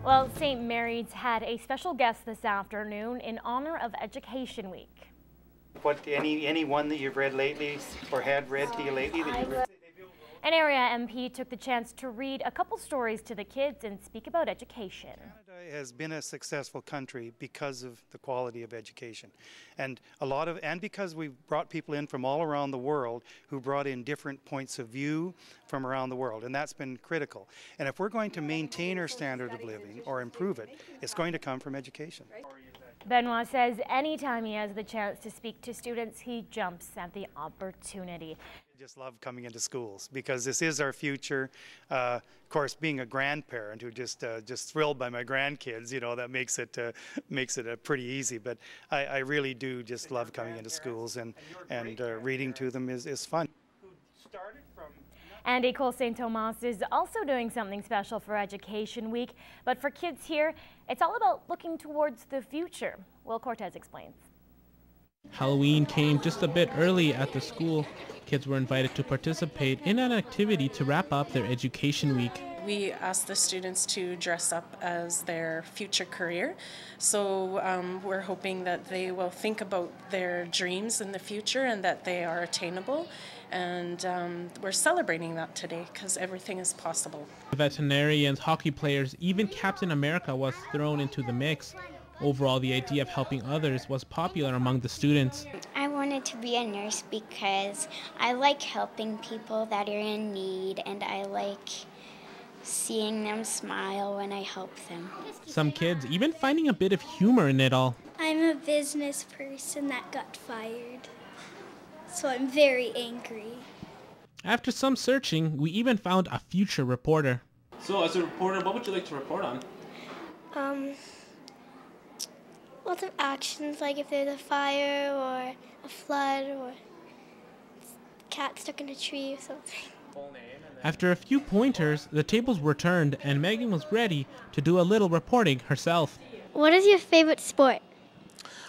Well, St. Mary's had a special guest this afternoon in honor of Education Week. Any one that you've read lately or had read to you lately that you've read? An area MP took the chance to read a couple stories to the kids and speak about education. Canada has been a successful country because of the quality of education, and because we've brought people in from all around the world who brought in different points of view from around the world, and that's been critical. And if we're going to maintain our standard of living or improve it, it's going to come from education. Benoit says anytime he has the chance to speak to students, he jumps at the opportunity. I just love coming into schools because this is our future. Of course, being a grandparent who just thrilled by my grandkids, you know, that makes it pretty easy. But I really do just love coming into schools, and reading to them is fun. And École Saint Thomas is also doing something special for Education Week. But for kids here, it's all about looking towards the future. Will Cortez explains. Halloween came just a bit early at the school. Kids were invited to participate in an activity to wrap up their Education Week. We asked the students to dress up as their future career. So we're hoping that they will think about their dreams in the future and that they are attainable. And we're celebrating that today because everything is possible. Veterinarians, hockey players, even Captain America was thrown into the mix. Overall, the idea of helping others was popular among the students. I wanted to be a nurse because I like helping people that are in need, and I like seeing them smile when I help them. Some kids even finding a bit of humor in it all. I'm a business person that got fired, so I'm very angry. After some searching, we even found a future reporter. So as a reporter, what would you like to report on? Lots of actions, like if there's a fire or a flood or a cat stuck in a tree or something. After a few pointers, the tables were turned and Megan was ready to do a little reporting herself. What is your favorite sport?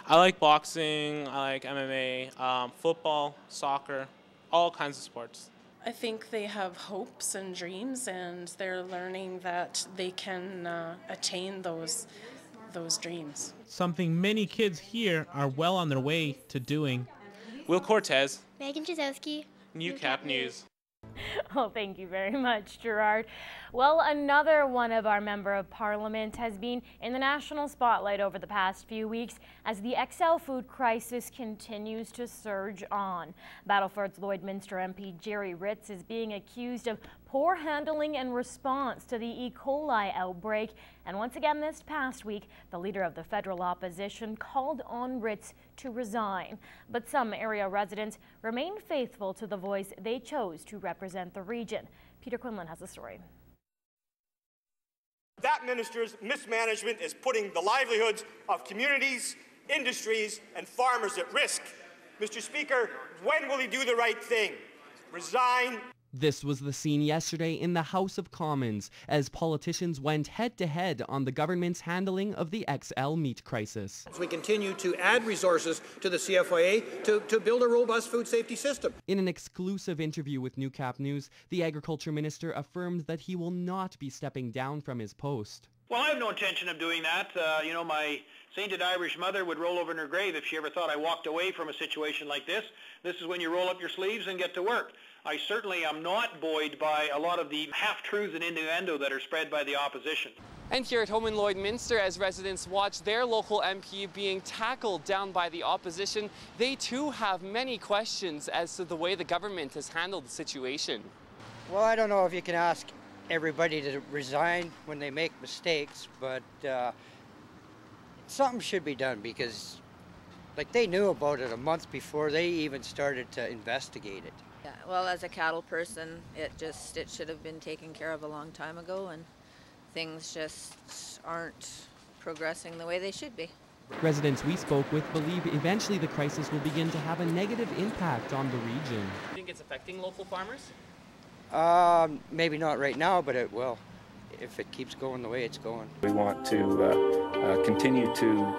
I like boxing, I like MMA, football, soccer, all kinds of sports. I think they have hopes and dreams, and they're learning that they can attain those dreams. Something many kids here are well on their way to doing. Will Cortez, Megan Jazowski, Newcap News. Oh, thank you very much, Gerard. Well, another one of our Member of Parliament has been in the national spotlight over the past few weeks as the XL food crisis continues to surge on. Battleford's Lloydminster MP Jerry Ritz is being accused of poor handling and response to the E. coli outbreak. And once again this past week, the leader of the federal opposition called on Ritz to resign. But some area residents remain faithful to the voice they chose to represent the region. Peter Quinlan has a story. That minister's mismanagement is putting the livelihoods of communities, industries, and farmers at risk. Mr. Speaker, when will he do the right thing? Resign. This was the scene yesterday in the House of Commons as politicians went head-to-head on the government's handling of the XL meat crisis. We continue to add resources to the CFIA to build a robust food safety system. In an exclusive interview with Newcap News, the Agriculture Minister affirmed that he will not be stepping down from his post. Well, I have no intention of doing that. You know, my sainted Irish mother would roll over in her grave if she ever thought I walked away from a situation like this. This is when you roll up your sleeves and get to work. I certainly am not buoyed by a lot of the half-truths and innuendo that are spread by the opposition. And here at home in Lloydminster, as residents watch their local MP being tackled down by the opposition, they too have many questions as to the way the government has handled the situation. Well, I don't know if you can ask everybody to resign when they make mistakes, but something should be done because, like, they knew about it a month before they even started to investigate it. Yeah, well, as a cattle person, it should have been taken care of a long time ago, and things just aren't progressing the way they should be. Residents we spoke with believe eventually the crisis will begin to have a negative impact on the region. Do you think it's affecting local farmers? Maybe not right now, but it will if it keeps going the way it's going. We want to continue to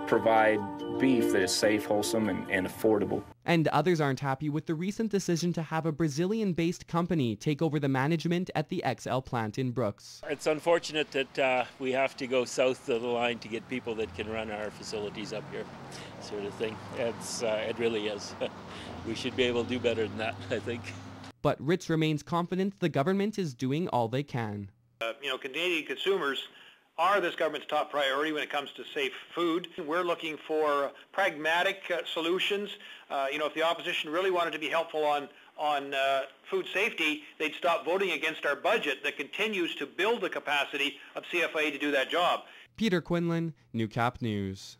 provide beef that is safe, wholesome, and affordable. And others aren't happy with the recent decision to have a Brazilian-based company take over the management at the XL plant in Brooks. It's unfortunate that we have to go south of the line to get people that can run our facilities up here, sort of thing. It really is. We should be able to do better than that, I think. But Ritz remains confident the government is doing all they can. Canadian consumers are this government's top priority when it comes to safe food. We're looking for pragmatic solutions. If the opposition really wanted to be helpful on food safety, they'd stop voting against our budget that continues to build the capacity of CFIA to do that job. Peter Quinlan, Newcap News.